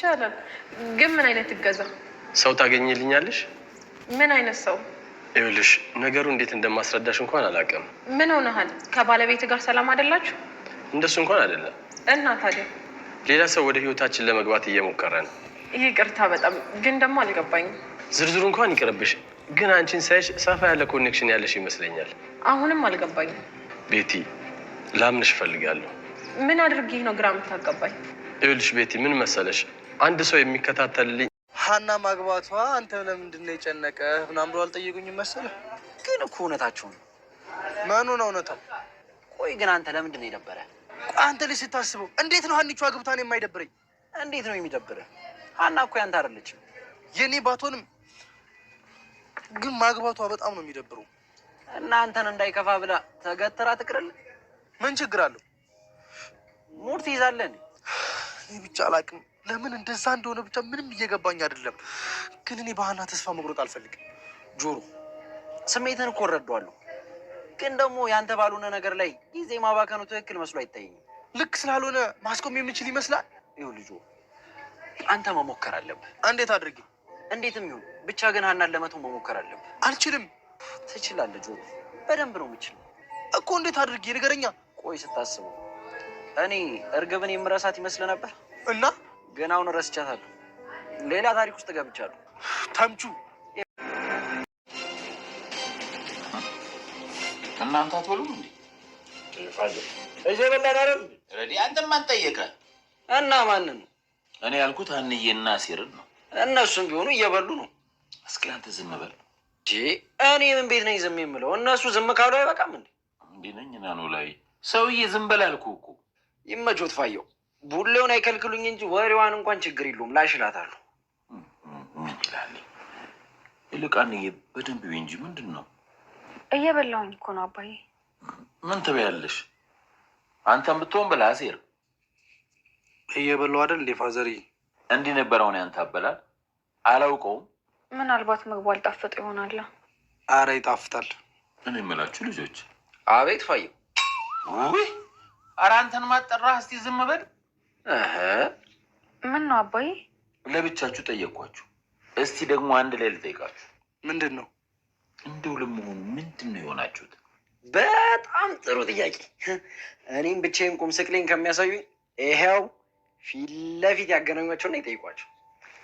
ይቻላል። ግን ምን አይነት እገዛ? ሰው ታገኝልኛለሽ? ምን አይነት ሰው? ይኸውልሽ ነገሩ እንዴት እንደማስረዳሽ እንኳን አላውቅም። ምን ሆነሃል? ከባለቤት ጋር ሰላም አይደላችሁ? እንደሱ እንኳን አይደለም። እና ታዲያ? ሌላ ሰው ወደ ህይወታችን ለመግባት እየሞከረ ነው። ይቅርታ በጣም ግን ደግሞ አልገባኝም። ዝርዝሩ እንኳን ይቅርብሽ። ግን አንቺን ሳይሽ ሰፋ ያለ ኮኔክሽን ያለሽ ይመስለኛል። አሁንም አልገባኝም። ቤቲ ላምንሽ እፈልጋለሁ። ምን አድርጌ ነው ግራ የምታጋባኝ? ይኸውልሽ ቤቲ ምን መሰለሽ፣ አንድ ሰው የሚከታተልልኝ ሀና ማግባቷ አንተ ለምንድን ነው የጨነቀህ ምናምን ብሎ አልጠየቁኝም መሰለህ? ግን እኮ እውነታቸው ነው። ምኑ ነው እውነታው? ቆይ ግን አንተ ለምንድን ነው የደበረህ? አንተ ልጅ ስታስበው እንዴት ነው ሀኒቿ አግብታን የማይደብረኝ? እንዴት ነው የሚደብርህ? ሀና እኮ ያንተ አይደለችም። የኔ ባትሆንም ግን ማግባቷ በጣም ነው የሚደብረው። እና አንተን እንዳይከፋ ብላ ተገትራ ትቅርልህ? ምን ችግር አለው? ሙድ ትይዛለህ። እኔ ብቻ አላውቅም ለምን እንደዛ እንደሆነ ብቻ ምንም እየገባኝ አይደለም። ግን እኔ በሀና ተስፋ መቁረጥ አልፈልግም። ጆሮ ስሜትን እኮ እረዳዋለሁ። ግን ደግሞ ያንተ ባልሆነ ነገር ላይ ጊዜ ማባከኑ ትክክል መስሎ አይታየኝም። ልክ ስላልሆነ ማስቆም የምችል ይመስላል። ይኸው ልጁ አንተ መሞከር አለብህ። እንዴት አድርጌ? እንዴትም ይሁን ብቻ ግን ሀናን ለመተው መሞከር አለብህ። አልችልም። ትችላለህ ጆሮ፣ በደንብ ነው የምችለው እኮ። እንዴት አድርጌ ንገረኛ። ቆይ ስታስበው እኔ እርግብን የምረሳት ይመስል ነበር እና ግን አሁን ረስቻታለሁ። ሌላ ታሪክ ውስጥ ገብቻለሁ። ተምቹ እናንተ አትበሉም እንዴ? እዚህ በላን አይደል? ረዲ አንተ ማን ጠየቀ? እና ማንን? እኔ ያልኩት ሀንዬና አሴርን ነው። እነሱም ቢሆኑ እየበሉ ነው። እስኪ አንተ ዝም በል። እኔ ምን ቤት ነኝ ዝም የምለው? እነሱ ዝም ካሉ አይበቃም እንዴ? እንዲህ ነኝ እና ነው ላይ ሰውዬ ዝም በል አልኩህ እኮ። ይመጆት ፋየው፣ ቡሌውን አይከልክሉኝ እንጂ ወሬዋን እንኳን ችግር የለውም ላሽላታለሁ። ምን ይላል? ይልቅ ሀንዬ በደንብ ቢው እንጂ ምንድን ነው? እየበላሁኝ እኮ ነው አባዬ። ምን ትበያለሽ? አንተም ብትሆን ብላ አሴር። እየበላሁ አይደል እንዴ ፋዘሪ? እንዲህ ነበር አሁን ያንተ አበላል። አላውቀውም። ምናልባት ምግቡ አልጣፈጠ ይሆናል። አረ ይጣፍጣል። እኔ የምላችሁ ልጆች። አቤት ፋየው። ውይ ኧረ አንተን ማጠራህ። እስቲ ዝም በል። ምን ነው አባዬ? ለብቻችሁ ጠየቅኳችሁ። እስቲ ደግሞ አንድ ላይ ልጠይቃችሁ። ምንድን ነው? እንደው ለመሆኑ ምንድን ነው የሆናችሁት? በጣም ጥሩ ጥያቄ። እኔም ብቻዬን ቁም ስቅሌን ከሚያሳዩኝ ይሄው ፊት ለፊት ያገናኟቸውና ይጠይቋቸው።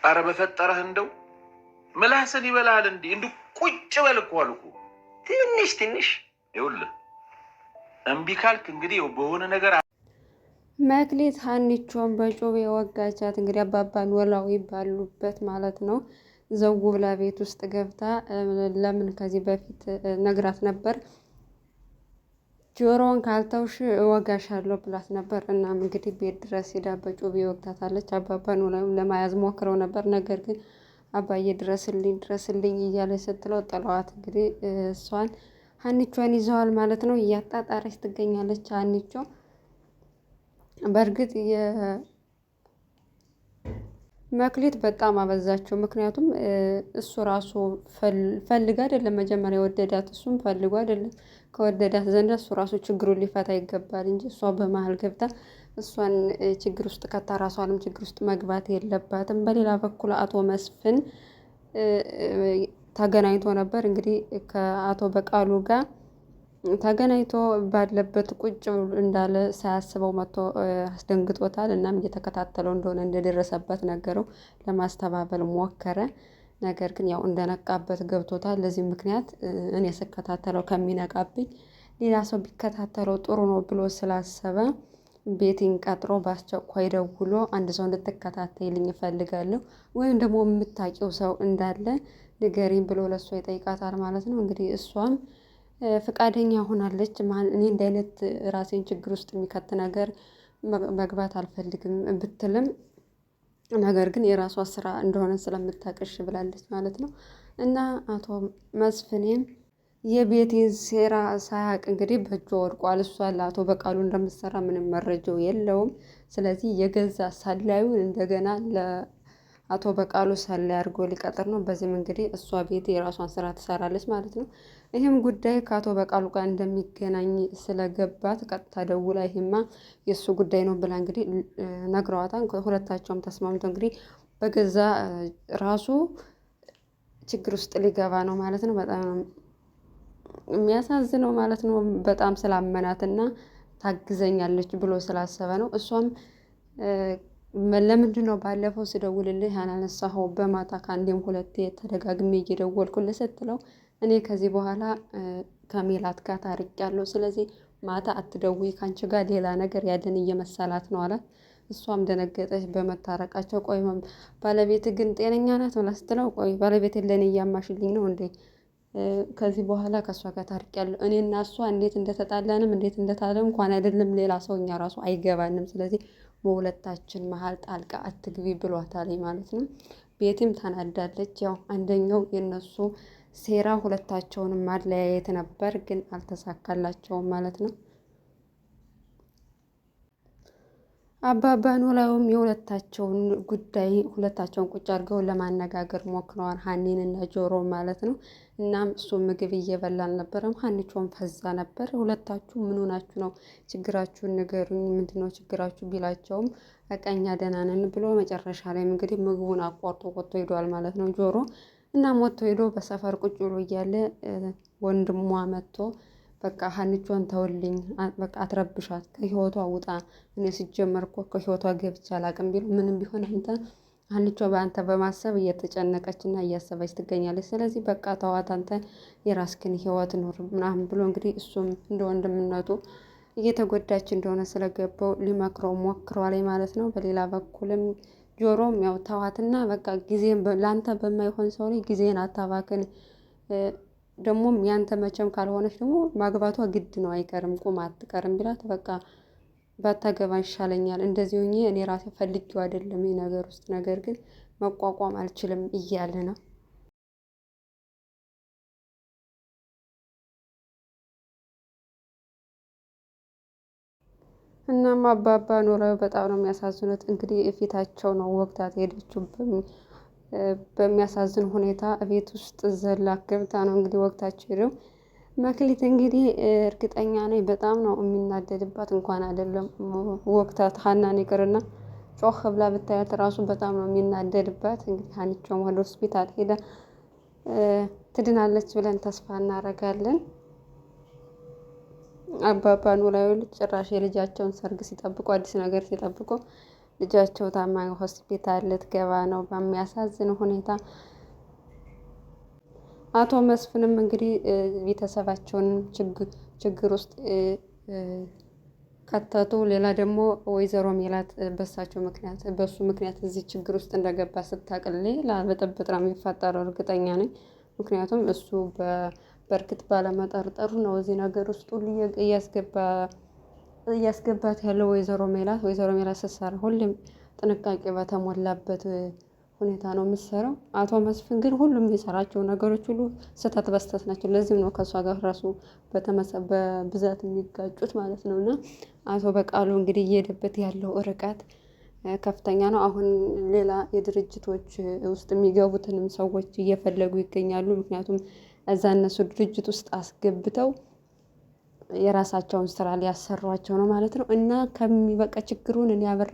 አረ በፈጠረህ እንደው ምላስን ይበላል እንዲህ እንዲሁ ቁጭ በል እኮ አልኩ። ትንሽ ትንሽ ይኸውልህ እምቢ ካልክ እንግዲህ በሆነ ነገር መክሊት ሀኒቾን በጩቤ ወጋቻት። እንግዲህ አባባ ኖላዊ ባሉበት ማለት ነው። ዘው ብላ ቤት ውስጥ ገብታ ለምን ከዚህ በፊት ነግራት ነበር፣ ጆሮውን ካልተውሽ እወጋሻለሁ ብላት ነበር። እናም እንግዲህ ቤት ድረስ ሄዳ በጩቤ ወግታታለች። አባባ ኖላዊ ለማያዝ ሞክረው ነበር። ነገር ግን አባዬ ድረስልኝ ድረስልኝ እያለች ስትለው ጥለዋት እንግዲህ እሷን ሀኒቿን ይዘዋል ማለት ነው። እያጣጣረች ትገኛለች ሀኒቾ። በእርግጥ መክሊት በጣም አበዛቸው። ምክንያቱም እሱ ራሱ ፈልግ አይደለም መጀመሪያ የወደዳት፣ እሱም ፈልጎ አይደለም። ከወደዳት ዘንድ እሱ ራሱ ችግሩን ሊፈታ ይገባል እንጂ እሷ በመሀል ገብታ እሷን ችግር ውስጥ ከታ ራሷንም ችግር ውስጥ መግባት የለባትም። በሌላ በኩል አቶ መስፍን ተገናኝቶ ነበር እንግዲህ ከአቶ በቃሉ ጋር ተገናኝቶ ባለበት ቁጭ እንዳለ ሳያስበው መጥቶ አስደንግጦታል። እናም እየተከታተለው እንደሆነ እንደደረሰበት ነገረው። ለማስተባበል ሞከረ። ነገር ግን ያው እንደነቃበት ገብቶታል። ለዚህ ምክንያት እኔ ስከታተለው ከሚነቃብኝ ሌላ ሰው ቢከታተለው ጥሩ ነው ብሎ ስላሰበ ቤቲን ቀጥሮ በአስቸኳይ ደውሎ አንድ ሰው እንድትከታተይልኝ እፈልጋለሁ ወይም ደግሞ የምታውቂው ሰው እንዳለ ንገሪኝ ብሎ ለእሷ ይጠይቃታል ማለት ነው። እንግዲህ እሷም ፈቃደኛ ሆናለች። እኔ እንደ አይነት ራሴን ችግር ውስጥ የሚከት ነገር መግባት አልፈልግም ብትልም ነገር ግን የራሷ ስራ እንደሆነ ስለምታቀሽ ብላለች ማለት ነው። እና አቶ መስፍኔም የቤቴን ሴራ ሳያቅ እንግዲህ በእጇ ወድቋል። እሷ ለአቶ በቃሉ እንደምትሰራ ምንም መረጃው የለውም። ስለዚህ የገዛ ሳላዩን እንደገና አቶ በቃሉ ሰላይ አድርጎ ሊቀጥር ነው። በዚህም እንግዲህ እሷ ቤት የራሷን ስራ ትሰራለች ማለት ነው። ይህም ጉዳይ ከአቶ በቃሉ ጋር እንደሚገናኝ ስለገባት ቀጥታ ደውላ ይሄማ የእሱ ጉዳይ ነው ብላ እንግዲህ ነግረዋታል። ሁለታቸውም ተስማምተው እንግዲህ በገዛ ራሱ ችግር ውስጥ ሊገባ ነው ማለት ነው። በጣም ነው የሚያሳዝነው ማለት ነው። በጣም ስላመናትና ታግዘኛለች ብሎ ስላሰበ ነው። እሷም ለምንድን ነው ባለፈው ስደውልልህ ያላነሳኸው? በማታ ከአንዴም ሁለቴ ተደጋግሜ እየደወልኩልህ ስትለው እኔ ከዚህ በኋላ ከሜላት ጋር ታርቄያለሁ፣ ስለዚህ ማታ አትደውይ፣ ከአንቺ ጋር ሌላ ነገር ያለን እየመሰላት ነው አላት። እሷም ደነገጠች በመታረቃቸው። ቆይ ባለቤት ግን ጤነኛ ናት ብላ ስትለው ቆይ ባለቤት ለእኔ እያማሽልኝ ነው እንዴ? ከዚህ በኋላ ከእሷ ጋር ታርቄያለሁ። እኔና እሷ እንዴት እንደተጣላንም እንዴት እንደታለ እንኳን አይደለም ሌላ ሰው እኛ ራሱ አይገባንም። ስለዚህ በሁለታችን መሀል ጣልቃ አትግቢ ብሏታል ማለት ነው። ቤትም ተናዳለች። ያው አንደኛው የነሱ ሴራ ሁለታቸውንም ማለያየት ነበር፣ ግን አልተሳካላቸውም ማለት ነው። አባባ ኖላዊም የሁለታቸውን ጉዳይ ሁለታቸውን ቁጭ አድርገው ለማነጋገር ሞክረዋል፣ ሀኒን እና ጆሮ ማለት ነው። እናም እሱ ምግብ እየበላ አልነበረም፣ ሀኒቾም ፈዛ ነበር። ሁለታችሁ ምን ሆናችሁ ነው? ችግራችሁን ንገሩኝ፣ ምንድነው ችግራችሁ ቢላቸውም በቀኛ ደህና ነን ብሎ መጨረሻ ላይ እንግዲህ ምግቡን አቋርጦ ወጥቶ ሄዷል ማለት ነው ጆሮ። እናም ወጥቶ ሄዶ በሰፈር ቁጭ ብሎ እያለ ወንድሟ መጥቶ በቃ ሀኒቾን ተውልኝ፣ በቃ አትረብሻት፣ ከህይወቷ ውጣ፣ እኔ ሲጀመር እኮ ከህይወቷ ገብቼ አላውቅም ቢሉ ምንም ቢሆን አንተ ሀኒቾ በአንተ በማሰብ እየተጨነቀች እና እያሰበች ትገኛለች። ስለዚህ በቃ ተዋት፣ አንተ የራስክን ህይወት ኑር ምናምን ብሎ እንግዲህ እሱም እንደ ወንድምነቱ እየተጎዳች እንደሆነ ስለገባው ሊመክረው ሞክሯል ማለት ነው። በሌላ በኩልም ጆሮም ያው ተዋትና በቃ ጊዜን ለአንተ በማይሆን ሰው ላይ ጊዜን አታባክን፣ ደግሞም ያንተ መቼም ካልሆነች ደግሞ ማግባቷ ግድ ነው አይቀርም፣ ቁም አትቀርም ቢላት በቃ ባታገባ ይሻለኛል፣ እንደዚህ ሆኜ እኔ ራሴ ፈልጌው አይደለም ይህ ነገር ውስጥ ነገር ግን መቋቋም አልችልም እያለ ነው። እናም አባባ ኖላዊ በጣም ነው የሚያሳዝኑት። እንግዲህ ፊታቸው ነው ወቅታት ሄደችው በሚያሳዝን ሁኔታ ቤት ውስጥ ዘላ ገብታ ነው እንግዲህ ወቅታቸው ሄደው። መክሊት እንግዲህ እርግጠኛ ነኝ በጣም ነው የሚናደድባት። እንኳን አይደለም ወቅታት ሀናን ይቅርና ጮህ ብላ ብታያት ራሱ በጣም ነው የሚናደድባት። እንግዲህ ሀኒቾም ወደ ሆስፒታል ሄዳ ትድናለች ብለን ተስፋ እናደርጋለን። አባባ ኖላዊ ጭራሽ የልጃቸውን ሰርግ ሲጠብቁ አዲስ ነገር ሲጠብቁ ልጃቸው ታማኝ ሆስፒታል ልትገባ ነው በሚያሳዝን ሁኔታ። አቶ መስፍንም እንግዲህ ቤተሰባቸውን ችግር ውስጥ ከተቱ። ሌላ ደግሞ ወይዘሮ ሜላት በሳቸው ምክንያት በሱ ምክንያት እዚህ ችግር ውስጥ እንደገባ ስታቅል ሌላ ብጥብጥ ነው የሚፈጠረው እርግጠኛ ነኝ። ምክንያቱም እሱ በእርግጥ ባለመጠርጠሩ ነው እዚህ ነገር ውስጥ ሁሉ እያስገባት ያለው ወይዘሮ ሜላት ስትሰራ ሁሉም ጥንቃቄ በተሞላበት ሁኔታ ነው የምትሰራው። አቶ መስፍን ግን ሁሉም የሚሰራቸው ነገሮች ሁሉ ስህተት በስተት ናቸው። ለዚህም ነው ከእሷ ጋር ራሱ በብዛት የሚጋጩት ማለት ነው። እና አቶ በቃሉ እንግዲህ እየሄደበት ያለው ርቀት ከፍተኛ ነው። አሁን ሌላ የድርጅቶች ውስጥ የሚገቡትንም ሰዎች እየፈለጉ ይገኛሉ። ምክንያቱም እዛ እነሱ ድርጅት ውስጥ አስገብተው የራሳቸውን ስራ ሊያሰሯቸው ነው ማለት ነው። እና ከሚበቃ ችግሩን እኔ አብሬ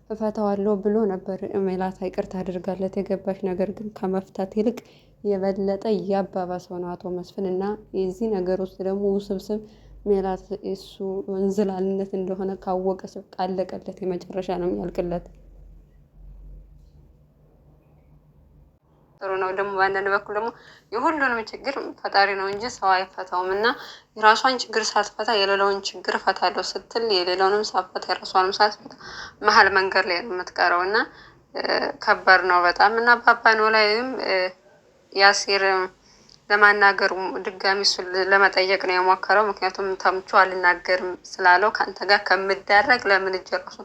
እፈታዋለሁ ብሎ ነበር ሜላት ይቅርታ አድርጋለት የገባች። ነገር ግን ከመፍታት ይልቅ የበለጠ እያባባሰው ነው አቶ መስፍን። እና የዚህ ነገር ውስጥ ደግሞ ውስብስብ ሜላት እሱ እንዝላልነት እንደሆነ ካወቀ ቃለቀለት የመጨረሻ ነው የሚያልቅለት። ጥሩ ነው ደግሞ በአንዳንድ በኩል ደግሞ የሁሉንም ችግር ፈጣሪ ነው እንጂ ሰው አይፈታውም። እና የራሷን ችግር ሳትፈታ የሌላውን ችግር ፈታለሁ ስትል የሌላውንም ሳትፈታ የራሷንም ሳትፈታ መሀል መንገድ ላይ ነው የምትቀረው። እና ከባድ ነው በጣም። እና አባባ ኖላዊም ያሲር ለማናገር ድጋሚ እሱ ለመጠየቅ ነው የሞከረው። ምክንያቱም ተምቹ አልናገርም ስላለው ከአንተ ጋር ከምዳረግ ለምን እጅ ራሱ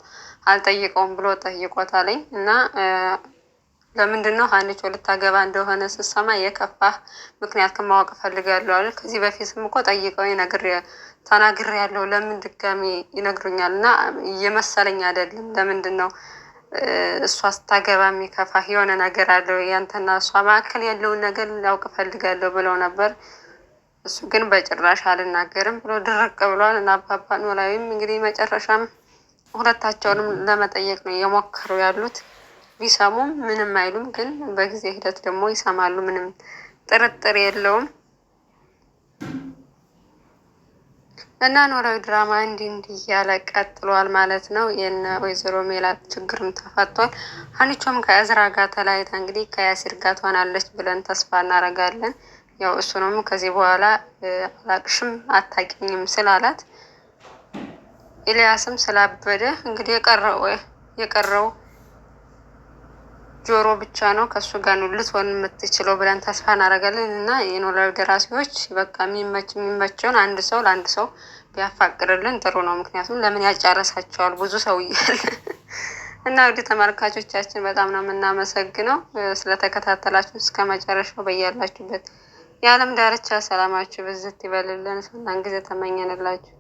አልጠይቀውም ብሎ ጠይቆታለኝ። እና ለምንድን ነው ሀኒቾ ልታገባ እንደሆነ ስሰማ የከፋህ ምክንያት ከማወቅ እፈልጋለሁ አለ። ከዚህ በፊትም እኮ ጠይቀው ተናግሬያለሁ፣ ለምን ድጋሚ ይነግሩኛል? እና እየመሰለኝ አይደለም፣ ለምንድን ነው እሷ ስታገባ የሚከፋ የሆነ ነገር አለው ያንተና እሷ መካከል ያለውን ነገር ላውቅ እፈልጋለሁ ብለው ነበር። እሱ ግን በጭራሽ አልናገርም ብሎ ድርቅ ብሏል። እና አባባ ኖላዊም እንግዲህ መጨረሻም ሁለታቸውንም ለመጠየቅ ነው እየሞከሩ ያሉት። ቢሰሙም ምንም አይሉም፣ ግን በጊዜ ሂደት ደግሞ ይሰማሉ። ምንም ጥርጥር የለውም። እና ኖላዊ ድራማ እንዲህ እያለ ቀጥሏል ማለት ነው። የነ ወይዘሮ ሜላት ችግርም ተፈቷል። ሀኒቾም ከእዝራ ጋር ተለያይታ እንግዲህ ከያሲር ጋር ትሆናለች ብለን ተስፋ እናደርጋለን። ያው እሱንም ከዚህ በኋላ አላቅሽም አታቂኝም ስላላት ኤልያስም ስላበደ እንግዲህ የቀረው ጆሮ ብቻ ነው ከሱ ጋር ነው ልትሆን የምትችለው ብለን ተስፋ እናደርጋለን። እና የኖላዊ ደራሲዎች በቃ የሚመቸውን አንድ ሰው ለአንድ ሰው ቢያፋቅርልን ጥሩ ነው። ምክንያቱም ለምን ያጫረሳቸዋል ብዙ ሰው እያለ እና ወደ ተመልካቾቻችን በጣም ነው የምናመሰግነው ስለተከታተላችሁ እስከ መጨረሻው። በያላችሁበት የዓለም ዳርቻ ሰላማችሁ ብዝት ይበልልን። ሰላም ጊዜ ተመኘንላችሁ።